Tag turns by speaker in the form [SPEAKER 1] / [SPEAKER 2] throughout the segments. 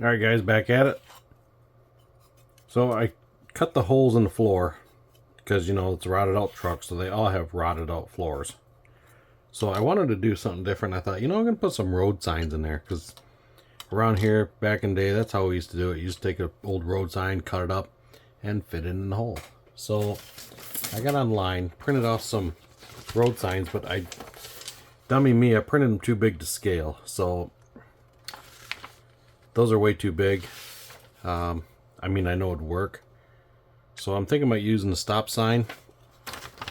[SPEAKER 1] Alright guys, back at it. So I cut the holes in the floor because, you know, it's a rotted out truck, so they all have rotted out floors. So I wanted to do something different. I thought, you know, I'm going to put some road signs in there because around here, back in the day, that's how we used to do it. You used to take an old road sign, cut it up, and fit it in the hole. So I got online, printed off some road signs, but dummy me, I printed them too big to scale. So those are way too big. I mean, I know it'd work. So I'm thinking about using the stop sign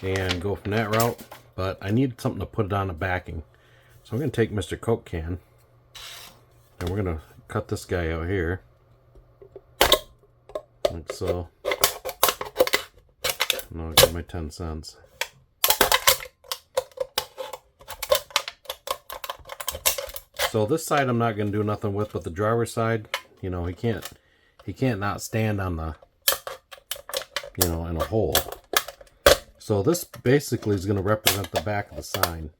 [SPEAKER 1] and go from that route, but I need something to put it on the backing. So I'm going to take Mr. Coke can and we're going to cut this guy out here. Like so. And I'll get my 10 cents. So this side I'm not going to do nothing with, but the driver's side, you know, he can't not stand on the, you know, in a hole. So this basically is going to represent the back of the sign.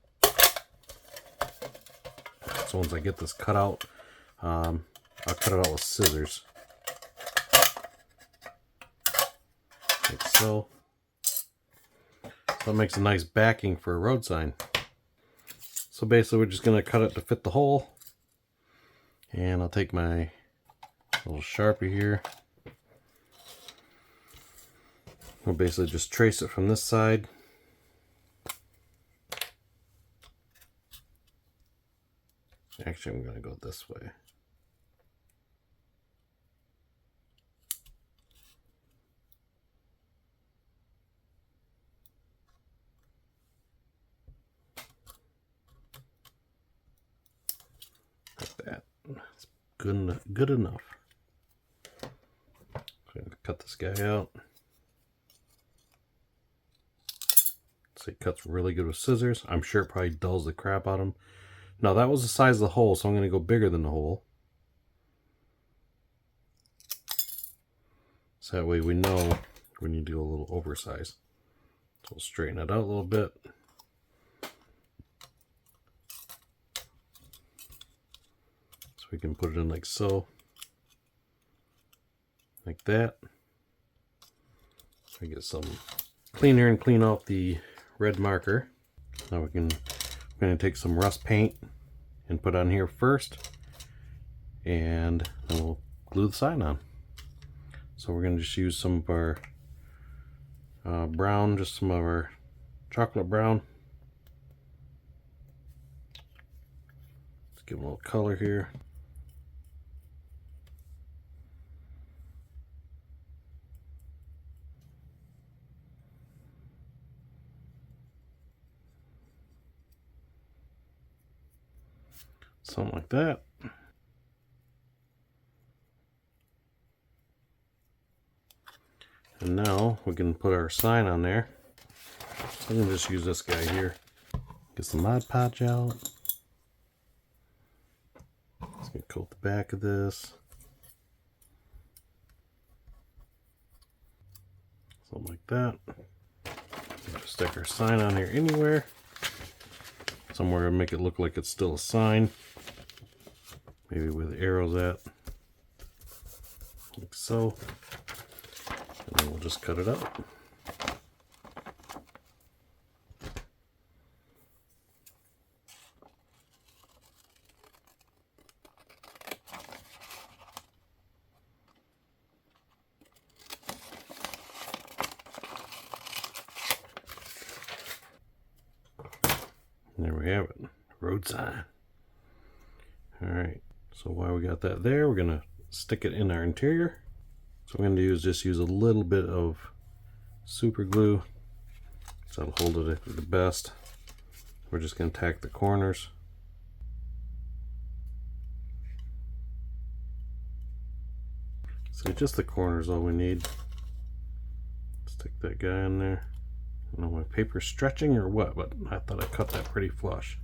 [SPEAKER 1] So once I get this cut out, I'll cut it out with scissors. Like so. So it makes a nice backing for a road sign. So basically we're just going to cut it to fit the hole. And I'll take my little Sharpie here. We'll basically just trace it from this side. Actually, I'm going to go this way. Like that. It's good enough. So I'm going to cut this guy out. So he cuts really good with scissors. I'm sure it probably dulls the crap out of him. Now that was the size of the hole, so I'm going to go bigger than the hole. So that way we know we need to go a little oversized. So we'll straighten it out a little bit. So we can put it in like so. Like that. So we get some cleaner and clean off the red marker. Now we're going to take some rust paint and put on here first, and then we'll glue the sign on. So we're going to just use some of our brown, just some of our chocolate brown. Let's give it a little color here. Something like that. And now we can put our sign on there. I'm going to just use this guy here. Get some Mod Podge out. Just going to coat the back of this. Something like that. Just stick our sign on here anywhere. Somewhere to make it look like it's still a sign. Maybe where the arrow's at. Like so. And then we'll just cut it out. And there we have it. Road sign. Alright. So while we got that there, we're going to stick it in our interior. So what I'm going to do is just use a little bit of super glue. So that'll hold it the best. We're just going to tack the corners. So just the corners all we need. Stick that guy in there. I don't know, my paper's stretching or what, but I thought I cut that pretty flush.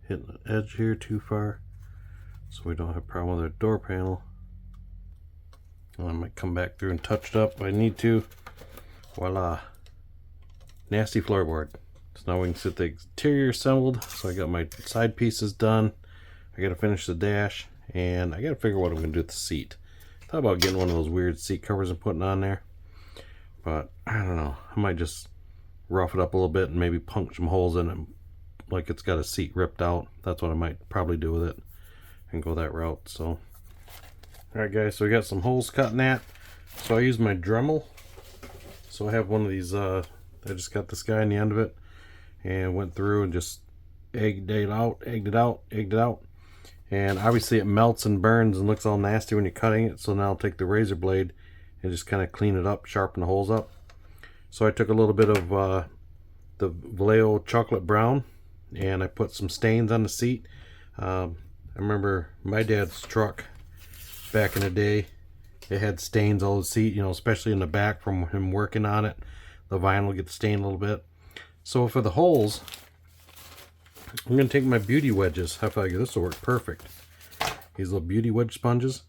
[SPEAKER 1] Hitting the edge here too far, so we don't have a problem with our door panel. I might come back through and touch it up if I need to. Voila. Nasty floorboard. So now we can get the interior assembled. So I got my side pieces done. I got to finish the dash. And I got to figure what I'm going to do with the seat. Thought about getting one of those weird seat covers and putting on there. But I don't know. I might just rough it up a little bit and maybe punch some holes in it. Like it's got a seat ripped out. That's what I might probably do with it. And go that route. So, alright guys. So we got some holes cut in that. So I use my Dremel. So I have one of these, I just got this guy in the end of it. And went through and just egged it out. And obviously it melts and burns and looks all nasty when you're cutting it. So now I'll take the razor blade and just kind of clean it up, sharpen the holes up. So I took a little bit of the Vallejo chocolate brown and I put some stains on the seat. I remember my dad's truck back in the day. It had stains all the seat, you know, especially in the back from him working on it. The vinyl gets stained a little bit. So for the holes, I'm going to take my beauty wedges. I feel like this will work perfect. These little beauty wedge sponges.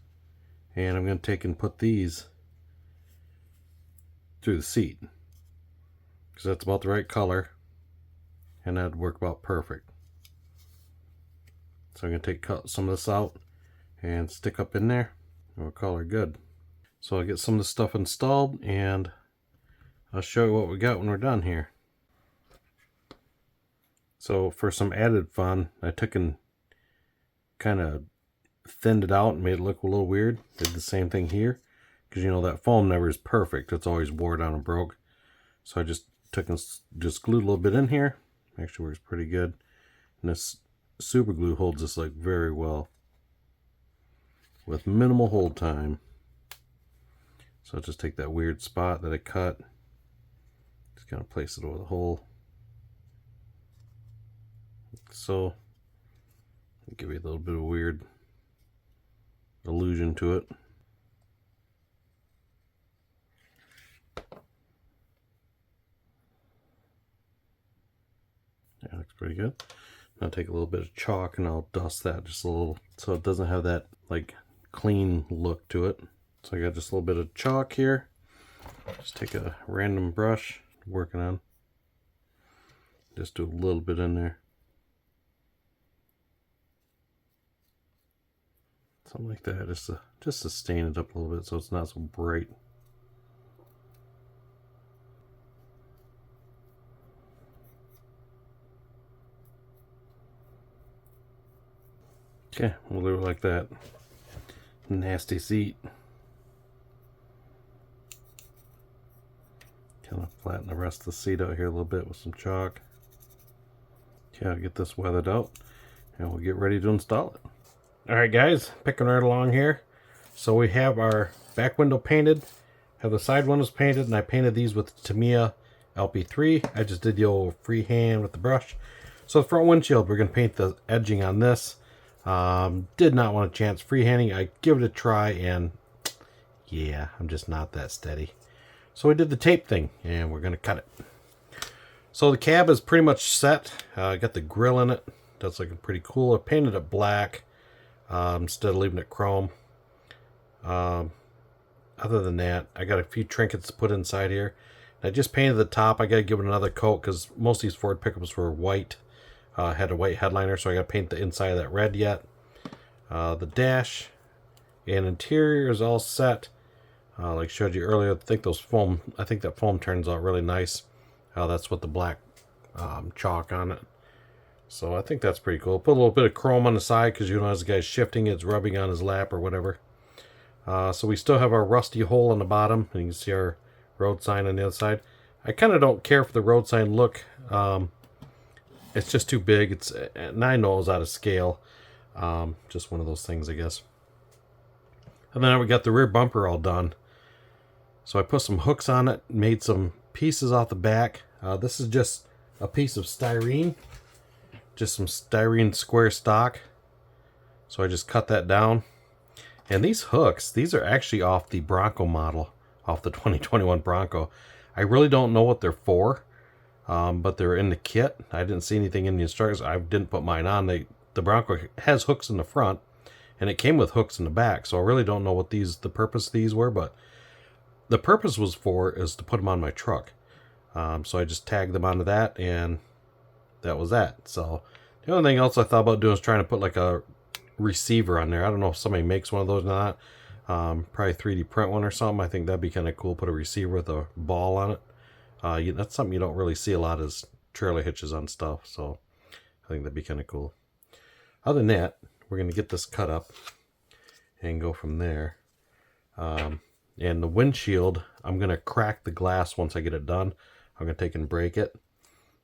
[SPEAKER 1] And I'm going to take and put these through the seat. Because that's about the right color. And that'd work about perfect. So I'm going to cut some of this out and stick up in there. And we'll call her good. So I'll get some of the stuff installed and I'll show you what we got when we're done here. So for some added fun, I took and kind of thinned it out and made it look a little weird. Did the same thing here. Because you know that foam never is perfect. It's always wore down and broke. So I just took and just glued a little bit in here. Actually works pretty good. And this super glue holds this like very well. With minimal hold time. So I'll just take that weird spot that I cut. Just kind of place it over the hole. So, give you a little bit of weird illusion to it. That looks pretty good. I'll take a little bit of chalk and I'll dust that just a little so it doesn't have that like clean look to it. So I got just a little bit of chalk here. Just take a random brush, working on. Just do a little bit in there. Something like that, just to stain it up a little bit so it's not so bright. Okay, we'll leave it like that. Nasty seat. Kind of flatten the rest of the seat out here a little bit with some chalk. Okay, I'll get this weathered out and we'll get ready to install it. Alright guys, picking right along here. So we have our back window painted, have the side windows painted, and I painted these with Tamiya LP3. I just did the old freehand with the brush. So the front windshield, we're going to paint the edging on this. Did not want a chance freehanding. I give it a try and yeah, I'm just not that steady. So we did the tape thing and we're going to cut it. So the cab is pretty much set. I got the grill in it. That's looking pretty cool. I painted it black. Instead of leaving it chrome. Other than that, I got a few trinkets to put inside here. I just painted the top. I got to give it another coat because most of these Ford pickups were white. Had a white headliner, so I got to paint the inside of that red yet. The dash and interior is all set. Like I showed you earlier, I think that foam turns out really nice. That's with the black chalk on it. So I think that's pretty cool. Put a little bit of chrome on the side because you know as the guy's shifting, it's rubbing on his lap or whatever. So we still have our rusty hole on the bottom. And you can see our road sign on the other side. I kind of don't care for the road sign look. It's just too big. It's 9 nose out of scale. Just one of those things, I guess. And then we got the rear bumper all done. So I put some hooks on it, made some pieces off the back. This is just a piece of styrene. Just some styrene square stock. So I just cut that down. And these hooks, these are actually off the Bronco model, off the 2021 Bronco. I really don't know what they're for, but they're in the kit. I didn't see anything in the instructions. I didn't put mine on. The Bronco has hooks in the front, and it came with hooks in the back. So I really don't know what the purpose of these were, but the purpose was is to put them on my truck. So I just tagged them onto that, and that was that. So the only thing else I thought about doing is trying to put like a receiver on there. I don't know if somebody makes one of those or not. Probably 3D print one or something. I think that'd be kind of cool. Put a receiver with a ball on it. That's something you don't really see a lot, is trailer hitches on stuff. So I think that'd be kind of cool. Other than that, we're going to get this cut up and go from there. And the windshield, I'm going to crack the glass once I get it done. I'm going to take and break it.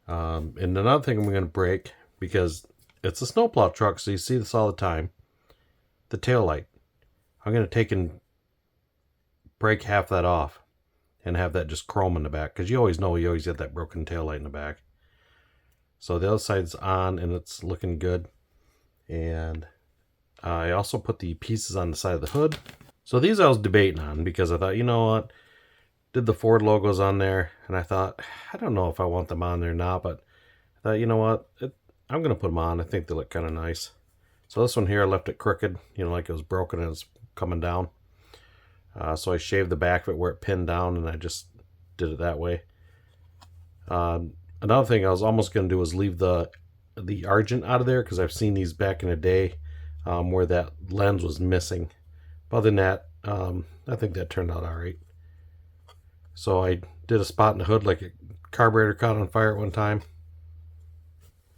[SPEAKER 1] And another thing I'm going to break, because it's a snowplow truck, so you see this all the time, the tail light. I'm going to take and break half that off and have that just chrome in the back, because you always know you always get that broken tail light in the back. So the other side's on and it's looking good. And I also put the pieces on the side of the hood. So these I was debating on, because I thought, you know what, did the Ford logos on there, and I thought, I don't know if I want them on there or not, but I thought, you know what, I'm going to put them on. I think they look kind of nice. So this one here, I left it crooked, like it was broken and it's coming down. So I shaved the back of it where it pinned down, and I just did it that way. Another thing I was almost going to do was leave the Argent out of there, because I've seen these back in the day where that lens was missing. But other than that, I think that turned out all right. So I did a spot in the hood like a carburetor caught on fire at one time.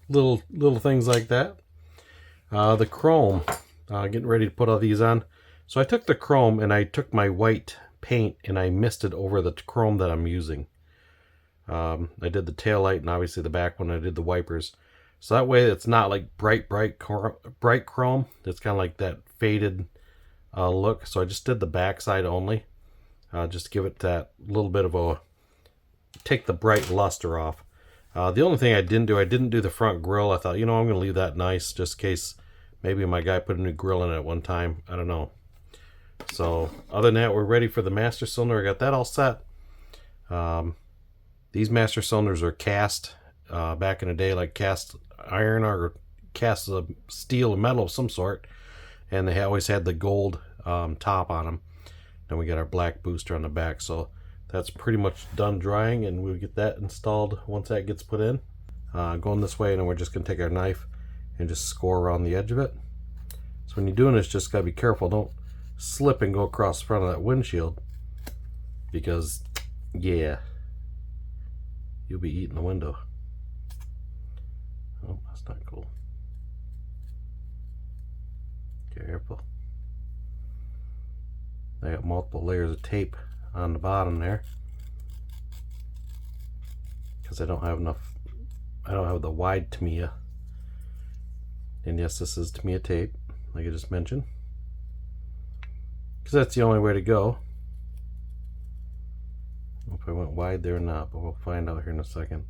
[SPEAKER 1] Little things like that. The chrome, getting ready to put all these on. So I took the chrome and I took my white paint and I misted over the chrome that I'm using. I did the tail light and obviously the back one. I did the wipers. So that way it's not like bright chrome. It's kind of like that faded look. So I just did the back side only. Just to give it that little bit of take the bright luster off. The only thing I didn't do the front grille. I thought, I'm going to leave that nice just in case maybe my guy put a new grill in it at one time. I don't know. So other than that, we're ready for the master cylinder. I got that all set. These master cylinders are cast back in the day, like cast iron or cast steel or metal of some sort. And they always had the gold top on them. Then we got our black booster on the back. So that's pretty much done drying, and we'll get that installed once that gets put in. Going this way, and then we're just going to take our knife and just score around the edge of it. So when you're doing this, just got to be careful. Don't slip and go across the front of that windshield, because, yeah, you'll be eating the window. Oh, that's not cool. Careful. I got multiple layers of tape on the bottom there, because I don't have the wide Tamiya. And yes, this is Tamiya tape, like I just mentioned, because that's the only way to go. I don't know if I went wide there or not, but we'll find out here in a second.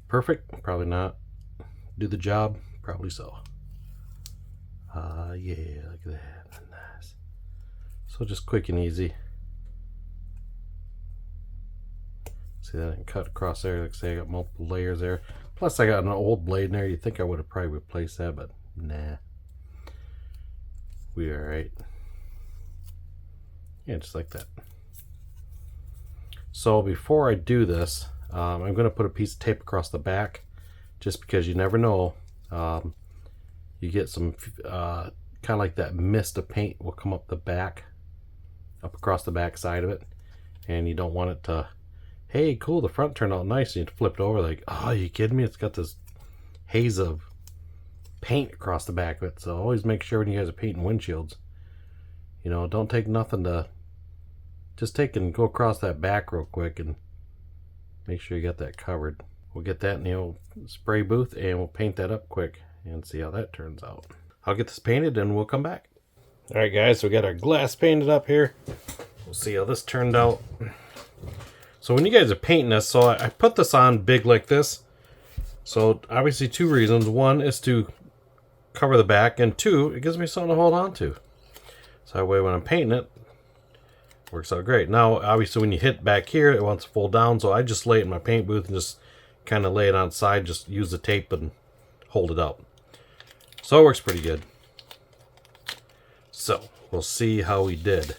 [SPEAKER 1] Perfect? Probably not. Do the job? Probably so. Yeah, look at that. Nice. So just quick and easy. See that I didn't cut across there. Like I say, I got multiple layers there. Plus I got an old blade in there. You'd think I would have probably replaced that, but nah. We are right. Yeah, just like that. So before I do this, I'm going to put a piece of tape across the back, just because you never know. You get some kind of like that mist of paint will come up the back, up across the back side of it, and you don't want it to, hey, cool, the front turned out nice, and you flip it over like, oh, are you kidding me? It's got this haze of paint across the back of it. So always make sure when you guys are painting windshields, don't take nothing to, just take and go across that back real quick and make sure you got that covered. We'll get that in the old spray booth and we'll paint that up quick and see how that turns out. I'll get this painted and we'll come back. Alright guys, so we got our glass painted up here. We'll see how this turned out. So when you guys are painting this, so I put this on big like this. So obviously two reasons. One is to cover the back, and two, it gives me something to hold on to. So that way when I'm painting it, Works out great. Now, obviously, when you hit back here, it wants to fold down, so I just lay it in my paint booth and just kind of lay it on the side, just use the tape and hold it up. So it works pretty good. So, we'll see how we did.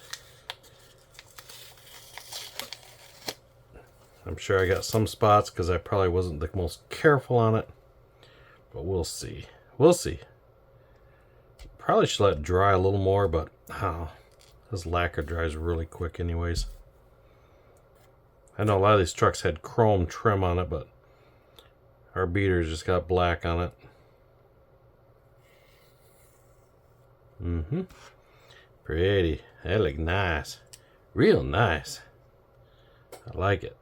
[SPEAKER 1] I'm sure I got some spots because I probably wasn't the most careful on it. But we'll see. We'll see. Probably should let it dry a little more, but this lacquer dries really quick anyways. I know a lot of these trucks had chrome trim on it, but our beaters just got black on it. Pretty. That look nice. Real nice. I like it.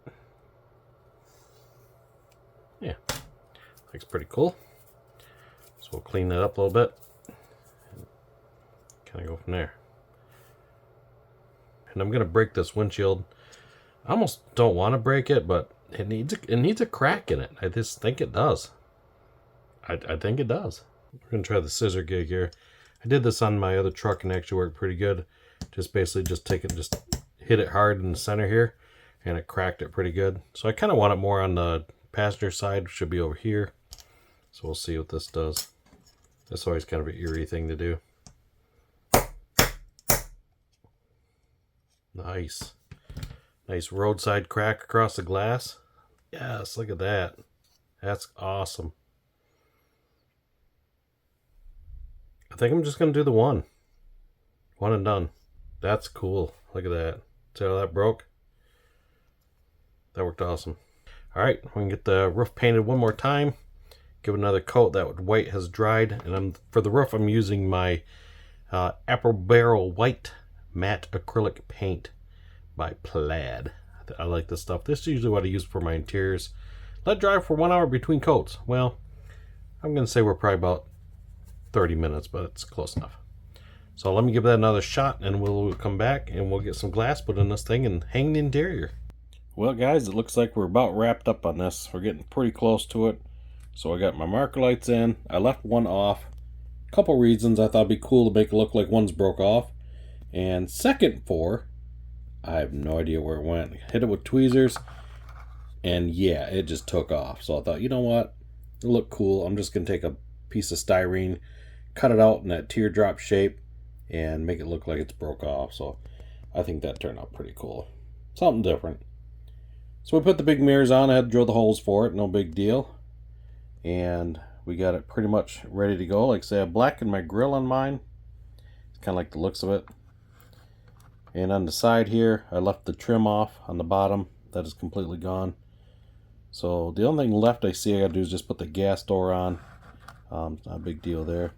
[SPEAKER 1] Yeah. Looks pretty cool. So we'll clean that up a little bit. Kind of go from there. And I'm going to break this windshield. I almost don't want to break it, but it needs a crack in it. I just think it does. I think it does. We're going to try the scissor gig here. I did this on my other truck and it actually worked pretty good. Just basically just hit it hard in the center here and it cracked it pretty good. So I kind of want it more on the passenger side. It should be over here. So we'll see what this does. That's always kind of an eerie thing to do. Nice. Nice roadside crack across the glass. Yes, look at that. That's awesome. I think I'm just going to do the one. One and done. That's cool. Look at that. See how that broke? That worked awesome. Alright, we can get the roof painted one more time. Give it another coat. That white has dried. And for the roof, I'm using my Apple Barrel White Matte Acrylic Paint by Plaid. I like this stuff. This is usually what I use for my interiors. Let dry for 1 hour between coats. Well, I'm going to say we're probably about 30 minutes, but it's close enough. So let me give that another shot and we'll come back and we'll get some glass put in this thing and hang the interior. Well guys, it looks like we're about wrapped up on this. We're getting pretty close to it. So I got my marker lights in. I left one off. A couple reasons. I thought it'd be cool to make it look like one's broke off. And second I have no idea where it went. Hit it with tweezers and yeah, it just took off. So I thought, you know what? It'll look cool. I'm just going to take a piece of styrene, cut it out in that teardrop shape and make it look like it's broke off. So I think that turned out pretty cool. Something different. So we put the big mirrors on. I had to drill the holes for it. No big deal. And we got it pretty much ready to go. Like I say, I blackened my grill on mine. It's kind of like the looks of it. And on the side here, I left the trim off on the bottom. That is completely gone. So the only thing left I see I gotta do is just put the gas door on. Not a big deal there.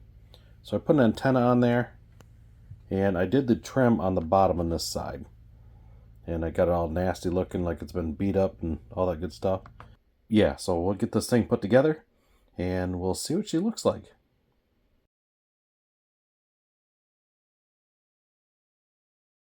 [SPEAKER 1] So I put an antenna on there. And I did the trim on the bottom on this side. And I got it all nasty looking like it's been beat up and all that good stuff. Yeah, so we'll get this thing put together. And we'll see what she looks like.